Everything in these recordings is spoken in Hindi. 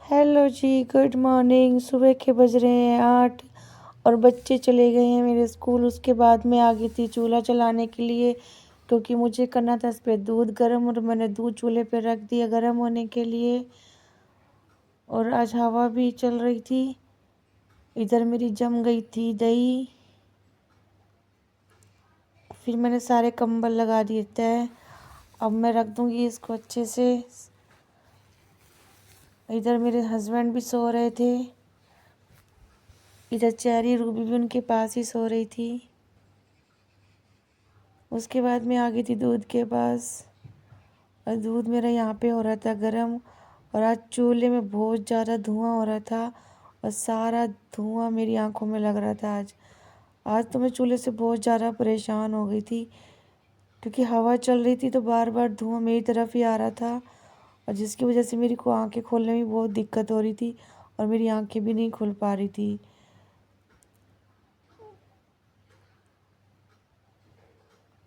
हेलो जी, गुड मॉर्निंग। सुबह के बज रहे हैं 8 और बच्चे चले गए हैं मेरे स्कूल। उसके बाद मैं आ गई थी चूल्हा चलाने के लिए, क्योंकि मुझे करना था इस पे दूध गर्म, और मैंने दूध चूल्हे पे रख दिया गर्म होने के लिए। और आज हवा भी चल रही थी। इधर मेरी जम गई थी दही। फिर मैंने सारे कंबल लगा दिए थे। अब मैं रख दूंगी इसको अच्छे से। इधर मेरे हस्बैंड भी सो रहे थे। इधर चेरी रूबी भी उनके पास ही सो रही थी। उसके बाद मैं आ गई थी दूध के पास, और दूध मेरा यहाँ पे हो रहा था गरम। और आज चूल्हे में बहुत ज़्यादा धुआं हो रहा था, और सारा धुआं मेरी आंखों में लग रहा था। आज तो मैं चूल्हे से बहुत ज़्यादा परेशान हो गई थी, क्योंकि हवा चल रही थी तो बार बार धुआं मेरी तरफ ही आ रहा था, और जिसकी वजह से मेरी को आँखें खोलने में बहुत दिक्कत हो रही थी, और मेरी आंखें भी नहीं खुल पा रही थी।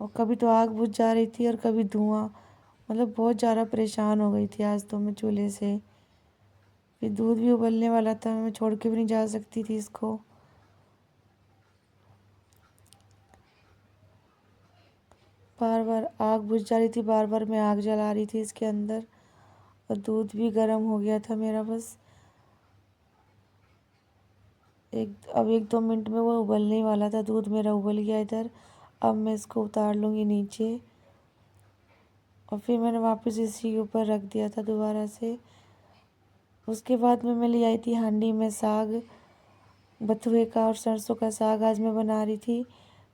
और कभी तो आग बुझ जा रही थी और कभी धुआं। मतलब बहुत ज़्यादा परेशान हो गई थी आज तो मैं चूल्हे से। फिर दूध भी उबलने वाला था, मैं छोड़ के भी नहीं जा सकती थी इसको। बार बार आग बुझ जा रही थी, बार बार मैं आग जला रही थी इसके अंदर। और दूध भी गर्म हो गया था मेरा। बस अब 1-2 मिनट में वो उबलने ही वाला था। दूध मेरा उबल गया इधर। अब मैं इसको उतार लूँगी नीचे। और फिर मैंने वापस इसी के ऊपर रख दिया था दोबारा से। उसके बाद में मैं ले आई थी हांडी में साग, बथुए का और सरसों का साग आज मैं बना रही थी।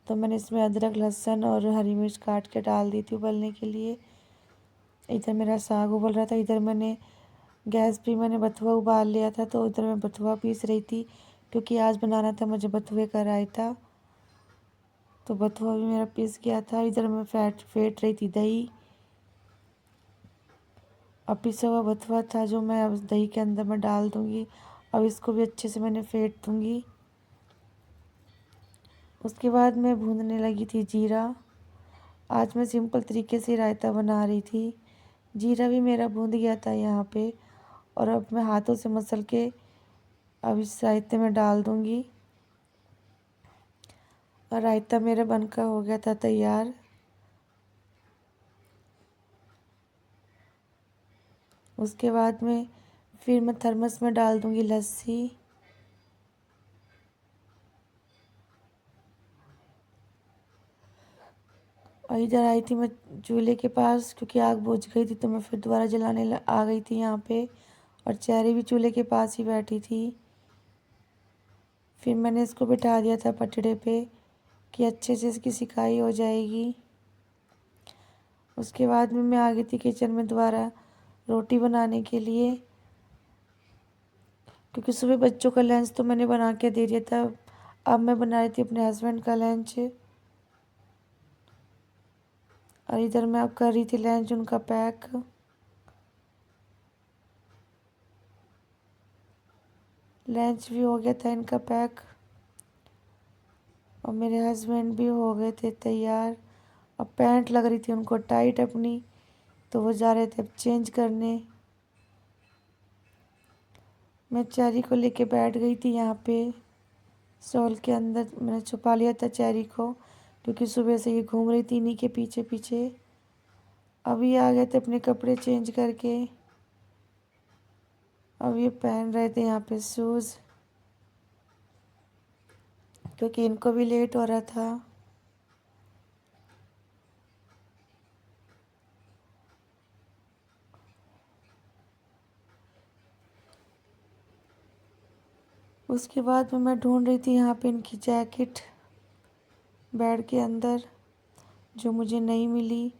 तो मैंने इसमें अदरक, लहसुन और हरी मिर्च काट के डाल दी थी उबलने के लिए। इधर मेरा साग उबल रहा था। इधर मैंने गैस पे मैंने बथुआ उबाल लिया था, तो इधर मैं बथुआ पीस रही थी, क्योंकि आज बनाना था मुझे बथुए का रायता। तो बथुआ भी मेरा पीस गया था। इधर मैं फेंट रही थी दही। अब पिसा हुआ बथुआ था जो मैं अब दही के अंदर मैं डाल दूँगी। अब इसको भी अच्छे से मैंने फेंट दूँगी। उसके बाद मैं भूनने लगी थी जीरा। आज मैं सिंपल तरीके से रायता बना रही थी। जीरा भी मेरा भून गया था यहाँ पे। और अब मैं हाथों से मसल के अब इस रायते में डाल दूँगी। और रायता मेरा बनकर हो गया था तैयार। उसके बाद में फिर मैं थर्मस में डाल दूँगी लस्सी। और इधर आई थी मैं चूल्हे के पास, क्योंकि आग बुझ गई थी, तो मैं फिर दोबारा जलाने आ गई थी यहाँ पे। और चेरी भी चूल्हे के पास ही बैठी थी। फिर मैंने इसको बिठा दिया था पटड़े पे, कि अच्छे से इसकी सिकाई हो जाएगी। उसके बाद में मैं आ गई थी किचन में दोबारा रोटी बनाने के लिए, क्योंकि सुबह बच्चों का लंच तो मैंने बना के दे दिया था। अब मैं बना रही थी अपने हस्बैंड का लंच। और इधर मैं अब कर रही थी लंच उनका पैक। लंच भी हो गया था इनका पैक, और मेरे हस्बैंड भी हो गए थे तैयार। अब पैंट लग रही थी उनको टाइट अपनी, तो वो जा रहे थे अब चेंज करने। मैं चेरी को लेके बैठ गई थी यहाँ पे स्टॉल के अंदर। मैंने छुपा लिया था चेरी को, क्योंकि सुबह से ये घूम रही थी इन्हीं के पीछे पीछे। अभी आ गए थे अपने कपड़े चेंज करके। अब ये पहन रहे थे यहाँ पे शूज़, क्योंकि इनको भी लेट हो रहा था। उसके बाद में मैं ढूंढ रही थी यहाँ पे इनकी जैकेट बेड के अंदर, जो मुझे नहीं मिली।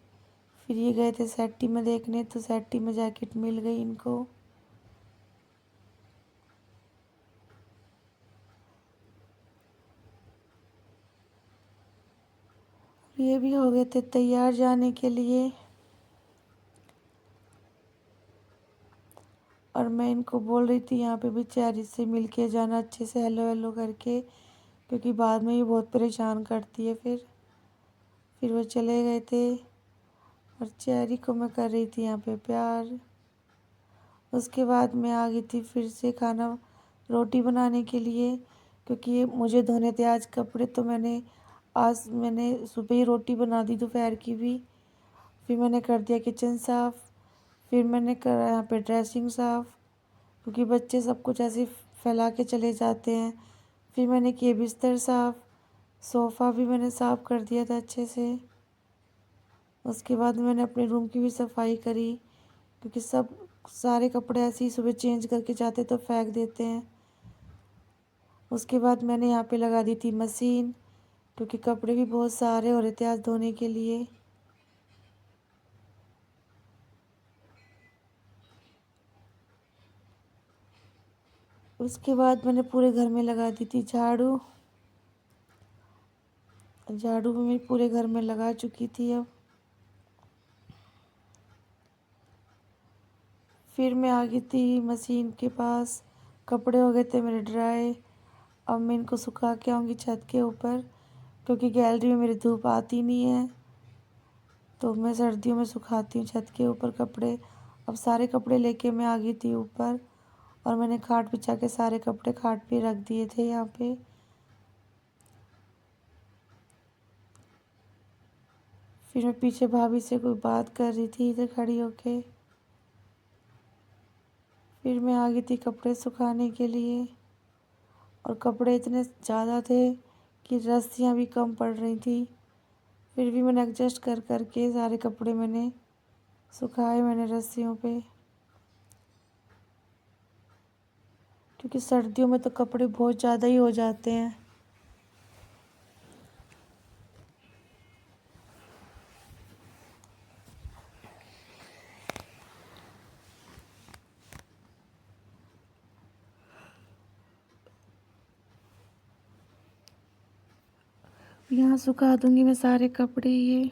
फिर ये गए थे सैटी में देखने, तो सैटी में जैकेट मिल गई इनको। ये भी हो गए थे तैयार जाने के लिए। और मैं इनको बोल रही थी यहाँ पे भी चेरी से मिल के जाना अच्छे से, हेलो हेलो करके, क्योंकि बाद में ये बहुत परेशान करती है। फिर वो चले गए थे, और चेरी को मैं कर रही थी यहाँ पे प्यार। उसके बाद मैं आ गई थी फिर से खाना रोटी बनाने के लिए, क्योंकि ये मुझे धोने थे आज कपड़े। तो मैंने सुबह ही रोटी बना दी, दोपहर की भी। फिर मैंने कर दिया किचन साफ़। फिर मैंने करा यहाँ पे ड्रेसिंग साफ़, क्योंकि बच्चे सब कुछ ऐसे फैला के चले जाते हैं। फिर मैंने किए बिस्तर साफ़, सोफ़ा भी मैंने साफ़ कर दिया था अच्छे से। उसके बाद मैंने अपने रूम की भी सफाई करी, क्योंकि सब सारे कपड़े ऐसे ही सुबह चेंज करके जाते तो फेंक देते हैं। उसके बाद मैंने यहाँ पे लगा दी थी मशीन, क्योंकि कपड़े भी बहुत सारे हो रहे थे आज धोने के लिए। उसके बाद मैंने पूरे घर में लगा दी थी झाड़ू। झाड़ू भी मैं पूरे घर में लगा चुकी थी अब। फिर मैं आ गई थी मशीन के पास। कपड़े हो गए थे मेरे ड्राई। अब मैं इनको सुखा के आऊँगी छत के ऊपर, क्योंकि गैलरी में मेरी धूप आती नहीं है। तो मैं सर्दियों में सुखाती हूँ छत के ऊपर कपड़े। अब सारे कपड़े लेके मैं आ गई थी ऊपर, और मैंने खाट बिछा के सारे कपड़े खाट पे रख दिए थे यहाँ पे। फिर मैं पीछे भाभी से कोई बात कर रही थी इधर खड़ी होके। फिर मैं आ गई थी कपड़े सुखाने के लिए, और कपड़े इतने ज़्यादा थे कि रस्सियाँ भी कम पड़ रही थी। फिर भी मैंने एडजस्ट कर कर के सारे कपड़े मैंने सुखाए मैंने रस्सियों पे, क्योंकि सर्दियों में तो कपड़े बहुत ज़्यादा ही हो जाते हैं। यहाँ सुखा दूंगी मैं सारे कपड़े ये।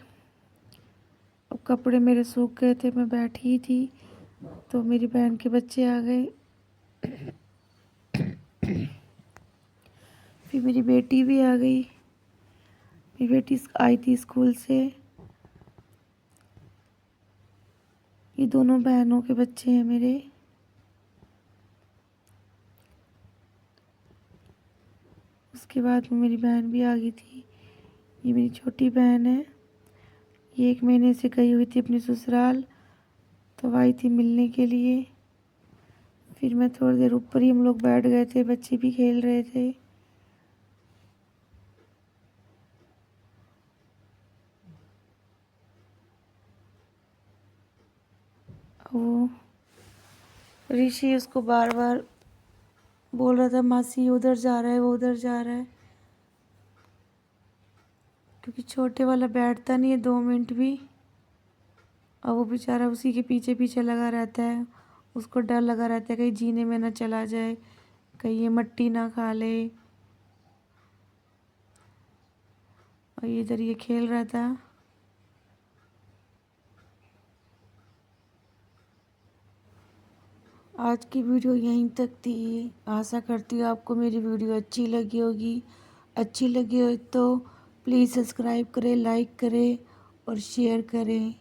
अब कपड़े मेरे सूख गए थे, मैं बैठी ही थी तो मेरी बहन के बच्चे आ गए। फिर मेरी बेटी भी आ गई। मेरी बेटी आई थी स्कूल से। ये दोनों बहनों के बच्चे हैं मेरे। उसके बाद में मेरी बहन भी आ गई थी। ये मेरी छोटी बहन है। ये 1 महीने से गई हुई थी अपनी ससुराल, तो आई थी मिलने के लिए। फिर मैं थोड़ी देर ऊपर ही हम लोग बैठ गए थे, बच्चे भी खेल रहे थे। वो ऋषि उसको बार बार बोल रहा था, मासी उधर जा रहा है, वो उधर जा रहा है, क्योंकि छोटे वाला बैठता नहीं है 2 मिनट भी। और वो बेचारा उसी के पीछे पीछे लगा रहता है। उसको डर लगा रहता है कहीं जीने में ना चला जाए, कहीं ये मट्टी ना खा ले। और इधर ये खेल रहा था। आज की वीडियो यहीं तक थी। आशा करती हूँ आपको मेरी वीडियो अच्छी लगी होगी। अच्छी लगी हो तो प्लीज़ सब्सक्राइब करें, लाइक करें और शेयर करें।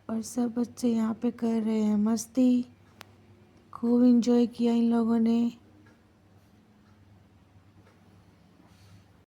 और सब बच्चे यहाँ पे कर रहे हैं मस्ती। खूब एंजॉय किया इन लोगों ने।